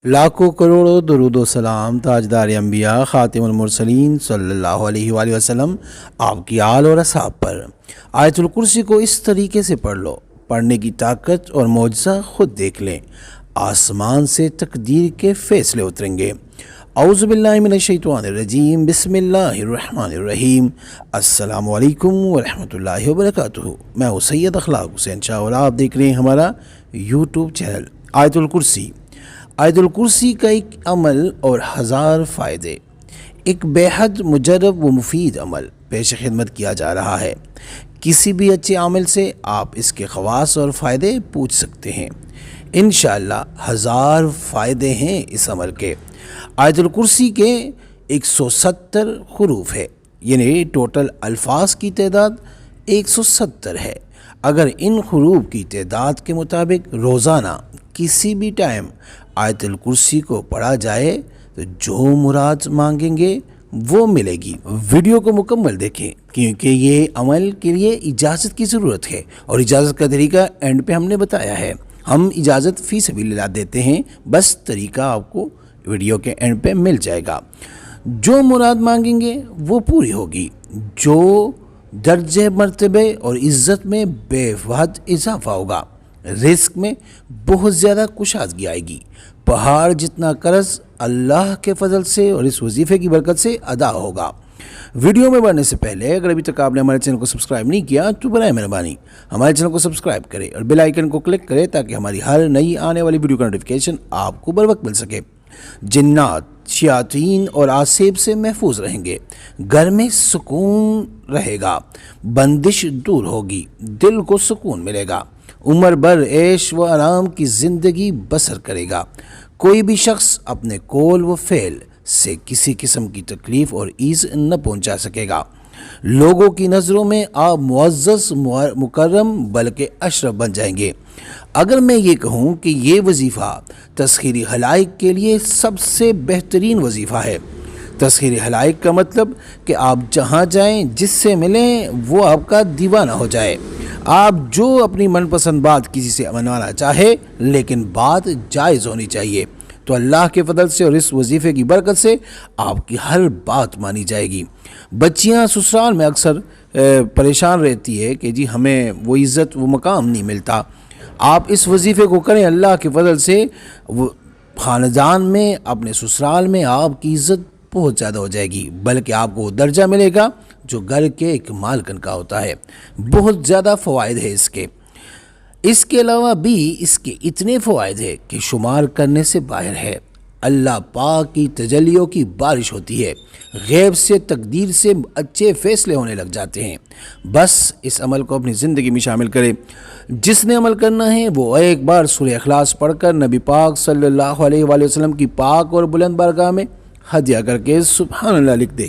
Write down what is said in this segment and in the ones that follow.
لاکھوں کروڑوں درود و سلام تاجدار انبیاء خاتم المرسلین صلی اللہ علیہ وآلہ وسلم آپ کی آل اور اصحاب پر۔ آیت الکرسی کو اس طریقے سے پڑھ لو، پڑھنے کی طاقت اور معجزہ خود دیکھ لیں۔ آسمان سے تقدیر کے فیصلے اتریں گے۔ اعوذ باللہ من الشیطان الرجیم، بسم اللہ الرحمن الرحیم۔ السلام علیکم ورحمۃ اللہ وبرکاتہ۔ میں ہوں سید اخلاق حسین شاہ اور آپ دیکھ رہے ہیں ہمارا یوٹیوب چینل آیت الکرسی۔ آیت الکرسی کا ایک عمل اور ہزار فائدے، ایک بے حد مجرب و مفید عمل پیش خدمت کیا جا رہا ہے۔ کسی بھی اچھے عمل سے آپ اس کے خواص اور فائدے پوچھ سکتے ہیں۔ انشاءاللہ ہزار فائدے ہیں اس عمل کے۔ آیت الکرسی کے 170 حروف ہے، یعنی ٹوٹل الفاظ کی تعداد 170 ہے۔ اگر ان حروف کی تعداد کے مطابق روزانہ کسی بھی ٹائم آیت الکرسی کو پڑھا جائے تو جو مراد مانگیں گے وہ ملے گی۔ ویڈیو کو مکمل دیکھیں کیونکہ یہ عمل کے لیے اجازت کی ضرورت ہے، اور اجازت کا طریقہ اینڈ پہ ہم نے بتایا ہے۔ ہم اجازت فی سبیل اللہ دیتے ہیں، بس طریقہ آپ کو ویڈیو کے اینڈ پہ مل جائے گا۔ جو مراد مانگیں گے وہ پوری ہوگی۔ جو درجہ مرتبے اور عزت میں بے حد اضافہ ہوگا، رزق میں بہت زیادہ کشادگی آئے گی، پہاڑ جتنا قرض اللہ کے فضل سے اور اس وظیفے کی برکت سے ادا ہوگا۔ ویڈیو میں بڑھنے سے پہلے اگر ابھی تک آپ نے ہمارے چینل کو سبسکرائب نہیں کیا تو برائے مہربانی ہمارے چینل کو سبسکرائب کریں اور بیل آئیکن کو کلک کریں تاکہ ہماری ہر نئی آنے والی ویڈیو کا نوٹیفیکیشن آپ کو بر وقت مل سکے۔ جنات، شیاطین اور آسیب سے محفوظ رہیں گے، گھر میں سکون رہے گا، بندش دور ہوگی، دل کو سکون ملے گا، عمر بھر عیش و آرام کی زندگی بسر کرے گا۔ کوئی بھی شخص اپنے قول و فعل سے کسی قسم کی تکلیف اور ایذ نہ پہنچا سکے گا۔ لوگوں کی نظروں میں آپ معزز مکرم بلکہ اشرف بن جائیں گے۔ اگر میں یہ کہوں کہ یہ وظیفہ تسخیر خلائق کے لیے سب سے بہترین وظیفہ ہے، تسخیر خلائق کا مطلب کہ آپ جہاں جائیں، جس سے ملیں وہ آپ کا دیوانہ ہو جائے۔ آپ جو اپنی من پسند بات کسی سے منوانا چاہے، لیکن بات جائز ہونی چاہیے، تو اللہ کے فضل سے اور اس وظیفے کی برکت سے آپ کی ہر بات مانی جائے گی۔ بچیاں سسرال میں اکثر پریشان رہتی ہے کہ جی ہمیں وہ عزت وہ مقام نہیں ملتا۔ آپ اس وظیفے کو کریں، اللہ کے فضل سے خاندان میں اپنے سسرال میں آپ کی عزت بہت زیادہ ہو جائے گی، بلکہ آپ کو وہ درجہ ملے گا جو گھر کے ایک مالکن کا ہوتا ہے۔ بہت زیادہ فوائد ہے اس کے علاوہ بھی اس کے اتنے فوائد ہیں کہ شمار کرنے سے باہر ہے۔ اللہ پاک کی تجلیوں کی بارش ہوتی ہے، غیب سے تقدیر سے اچھے فیصلے ہونے لگ جاتے ہیں۔ بس اس عمل کو اپنی زندگی میں شامل کرے۔ جس نے عمل کرنا ہے وہ ایک بار سورہ اخلاص پڑھ کر نبی پاک صلی اللہ علیہ وآلہ وسلم کی پاک اور بلند بارگاہ میں ہدیہ کر کے سبحان اللہ لکھ دے،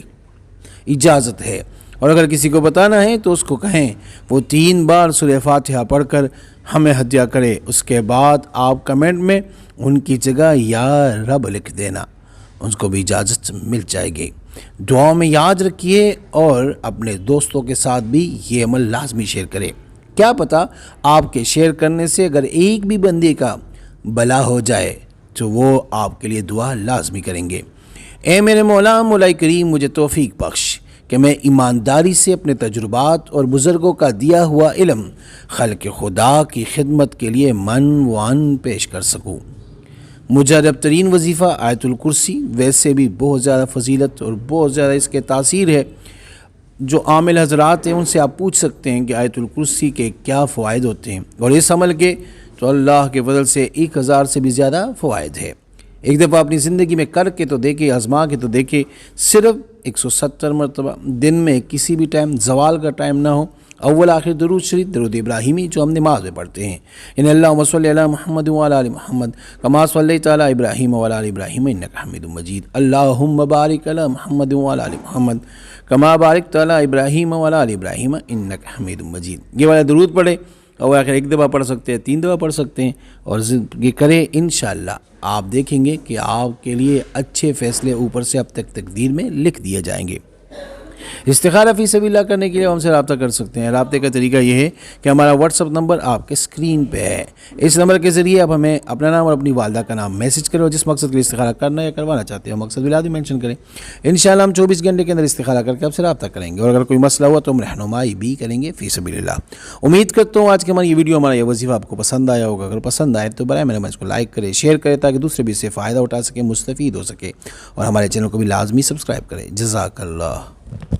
اجازت ہے۔ اور اگر کسی کو بتانا ہے تو اس کو کہیں وہ 3 بار سورہ فاتحہ پڑھ کر ہمیں ہدیہ کرے۔ اس کے بعد آپ کمنٹ میں ان کی جگہ یا رب لکھ دینا، ان کو بھی اجازت مل جائے گی۔ دعاؤں میں یاد رکھیے اور اپنے دوستوں کے ساتھ بھی یہ عمل لازمی شیئر کریں۔ کیا پتہ آپ کے شیئر کرنے سے اگر ایک بھی بندے کا بھلا ہو جائے تو وہ آپ کے لیے دعا لازمی کریں گے۔ اے میرے مولا، مولا کریم مجھے توفیق بخش کہ میں ایمانداری سے اپنے تجربات اور بزرگوں کا دیا ہوا علم خلق خدا کی خدمت کے لیے من وان پیش کر سکوں۔ مجرب ترین وظیفہ آیت الکرسی، ویسے بھی بہت زیادہ فضیلت اور بہت زیادہ اس کے تاثیر ہے۔ جو عامل حضرات ہیں ان سے آپ پوچھ سکتے ہیں کہ آیت الکرسی کے کیا فوائد ہوتے ہیں، اور اس عمل کے تو اللہ کے فضل سے 1000 سے بھی زیادہ فوائد ہے۔ ایک دفعہ اپنی زندگی میں کر کے تو دیکھے، آزما کے تو دیکھے۔ صرف 170 مرتبہ دن میں کسی بھی ٹائم، زوال کا ٹائم نہ ہو، اول آخر درود شریف، درود ابراہیمی جو ہم نماز میں پڑھتے ہیں، ان اللہم صلی علی محمد وعلی آل محمد کما صلیت علی ابراہیم وعلی آل ابراہیم انک حمید مجید، اللہم بارک علی محمد وعلی آل محمد کما بارکت علی ابراہیم وعلی آل ابراہیم انک حمید مجید۔ یہ والا درود پڑھے، اور آخر 1 دفعہ پڑھ سکتے ہیں، 3 دفعہ پڑھ سکتے ہیں، اور یہ کریں۔ انشاءاللہ آپ دیکھیں گے کہ آپ کے لیے اچھے فیصلے اوپر سے اب تک تقدیر میں لکھ دیے جائیں گے۔ استخارہ فی سبیل اللہ کرنے کے لیے ہم سے رابطہ کر سکتے ہیں. رابطے کا طریقہ یہ ہے کہ ہمارا واٹس ایپ نمبر آپ کے اسکرین پہ ہے. اس نمبر کے ذریعے آپ ہمیں اپنا نام اور اپنی والدہ کا نام میسج کریں اور جس مقصد کے لیے استخارہ کرنا یا کروانا چاہتے ہیں مقصد بھی مینشن کریں. انشاءاللہ ہم 24 گھنٹے کے اندر استخارہ کر کے آپ سے رابطہ کریں گے اور اگر کوئی مسئلہ ہوا تو ہم رہنمائی بھی کریں گے فی سبیل اللہ. امید کرتا ہوں آج کے ہماری یہ ویڈیو ہمارا یہ وظیفہ آپ کو پسند آیا ہوگا. اگر پسند آئے تو برائے مہربانی اس کو لائک کریں, شیئر کریں تاکہ دوسرے بھی اس سے فائدہ اٹھا سکیں, مستفید ہو سکے, اور ہمارے چینل کو بھی لازمی سبسکرائب کریں. جزاک اللہ.